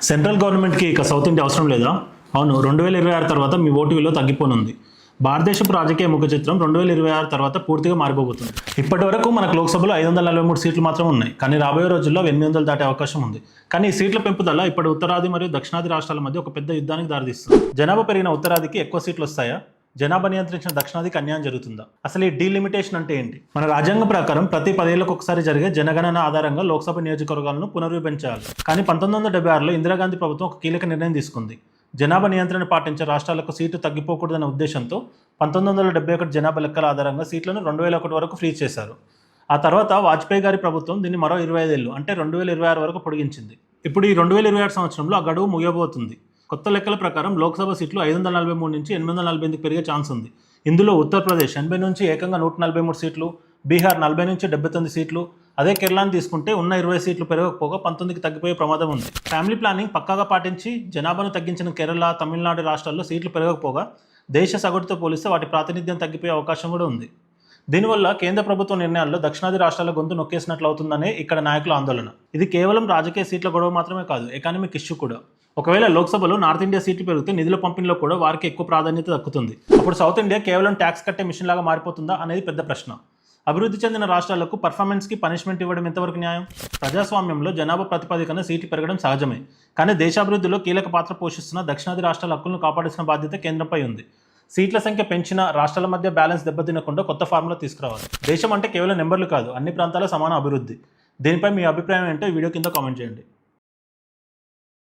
Central గవర్నమెంట్కి ఇక south India అవసరం లేదా? అవును, 2026 తర్వాత మీ ఓటు విలువ తగ్గిపోనుంది. భారతదేశపు రాజకీయ ముఖ చిత్రం 2026 తర్వాత పూర్తిగా మారిపోబోతుంది. ఇప్పటి వరకు మనకు లోక్సభలో 543 సీట్లు మాత్రం ఉన్నాయి, కానీ రాబోయే రోజుల్లో 800 దాటే అవకాశం ఉంది. కానీ ఈ సీట్ల పెంపుదల ఇప్పుడు ఉత్తరాది మరియు దక్షిణాది రాష్ట్రాల మధ్య ఒక పెద్ద యుద్ధానికి దారితీస్తుంది. జనాభా పెరిగిన ఉత్తరాదికి ఎక్కువ సీట్లు వస్తాయా? జనాభా నియంత్రించిన దక్షిణాదికి అన్యాయం జరుగుతుందా? అసలు ఈ డీలిమిటేషన్ అంటే ఏంటి? మన రాజ్యాంగం ప్రకారం ప్రతి 10 ఏళ్లకు ఒకసారి జరిగే జనగణన ఆధారంగా లోక్సభ నియోజకవర్గాలను పునర్విభజించాలి. కానీ 1976లో ఇందిరాగాంధీ ప్రభుత్వం ఒక కీలక నిర్ణయం తీసుకుంది. జనాభా నియంత్రణ పాటించే రాష్ట్రాలకు సీటు తగ్గిపోకూడదనే ఉద్దేశంతో 1971 జనాభా లెక్కల ఆధారంగా సీట్లను 2001 వరకు ఫ్రీజ్ చేశారు. ఆ తర్వాత వాజ్పేయి గారి ప్రభుత్వం దీన్ని మరో 25 ఏళ్ళు అంటే 2026 వరకు పొడిగించింది. ఇప్పుడు ఈ 2026 సంవత్సరంలో ఆ గడువు ముగియబోతుంది. కొత్త లెక్కల ప్రకారం లోక్సభ సీట్లు 543 నుంచి 848 పెరిగే ఛాన్స్ ఉంది. ఇందులో ఉత్తరప్రదేశ్ 80 నుంచి ఏకంగా 143 సీట్లు, బీహార్ 40 నుంచి 79 సీట్లు, అదే కేరళను తీసుకుంటే ఉన్న 20 సీట్లు పెరగకపోగా 19కి తగ్గిపోయే ప్రమాదం ఉంది. ఫ్యామిలీ ప్లానింగ్ పక్కాగా పాటించి జనాభాను తగ్గించిన కేరళ, తమిళనాడు రాష్ట్రాల్లో సీట్లు పెరగకపోగా దేశ సగటుతో పోలిస్తే వాటి ప్రాతినిధ్యం తగ్గిపోయే అవకాశం కూడా ఉంది. దీనివల్ల కేంద్ర ప్రభుత్వ నిర్ణయాల్లో దక్షిణాది రాష్ట్రాల గొంతు నొక్కేసినట్లు అవుతుందనే ఇక్కడ నాయకుల ఆందోళన. ఇది కేవలం రాజకీయ సీట్ల గొడవ మాత్రమే కాదు, ఎకానమిక్ ఇష్యూ కూడా. ఒకవేళ లోక్సభలో నార్త్ ఇండియా సీట్లు పెరిగితే నిధుల పంపిణీలో కూడా వారికి ఎక్కువ ప్రాధాన్యత దక్కుతుంది. అప్పుడు సౌత్ ఇండియా కేవలం ట్యాక్స్ కట్టే మిషన్ లాగా మారిపోతుందా అనేది పెద్ద ప్రశ్న. అభివృద్ధి చెందిన రాష్ట్రాలకు పర్ఫార్మెన్స్కి పనిష్మెంట్ ఇవ్వడం ఎంతవరకు న్యాయం? ప్రజాస్వామ్యంలో జనాభా ప్రాతిపదికన సీట్లు పెరగడం సహజమే, కానీ దేశాభివృద్ధిలో కీలక పాత్ర పోషిస్తున్న దక్షిణాది రాష్ట్రాల హక్కులను కాపాడాల్సిన బాధ్యత కేంద్రంపై ఉంది. సీట్ల సంఖ్య పెంచిన రాష్ట్రాల మధ్య బ్యాలెన్స్ దెబ్బతినకుండా కొత్త ఫార్ములా తీసుకురావాలి. దేశం అంటే కేవలం నెంబర్లు కాదు, అన్ని ప్రాంతాల సమాన అభివృద్ధి. దీనిపై మీ అభిప్రాయం ఏంటో ఈ వీడియో కింద కామెంట్ చేయండి.